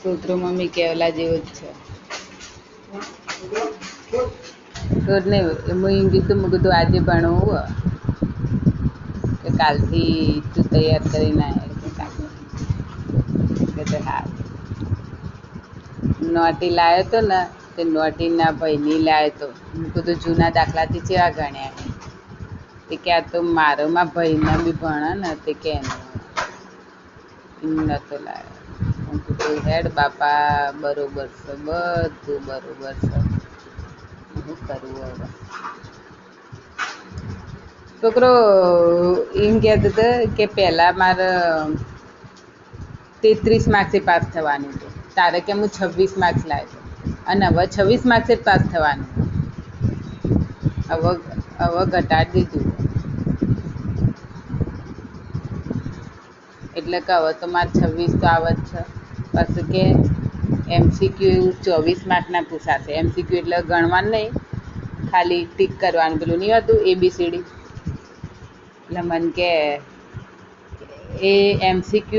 કૂતરું મમ્મી કેવલા જેવું જ છે. તો જ નહીં હું એમ કીધું મેં કીધું આજે ભણવું કે કાલથી તું તૈયાર કરીને આવે હા નોટી લાવ્યો તો ને તે નોટીના ભાઈની લાવ્યો તો મેં કીધું જૂના દાખલાથી કેવા ગણ્યા તે કે આ તો મારોમાં ભાઈના બી ભણે ને તે કે નતો લાવ્યો. હેડ બાપા બરોબર છે, બધું બરોબર છે. શું કરવું હવે? છોકરો એમ કહેતો હતો કે પહેલાં મારે 33 માર્ક્સથી પાસ થવાનું હતું, તારે કે હું 26 માર્ક્સ લાવ્યો અને હવે 26 માર્ક્સે જ પાસ થવાનું. હવે ઘટાડી દીધું એટલે કે હવે તો મારે 26 તો આવે જ છે. પછી કે MCQ 24 માર્કના પૂછાશે. MCQ એટલે ગણવાનું નહીં, ખાલી ટીક કરવાનું, પેલું નહીં હતું ABCD. એટલે મને કે એ MCQ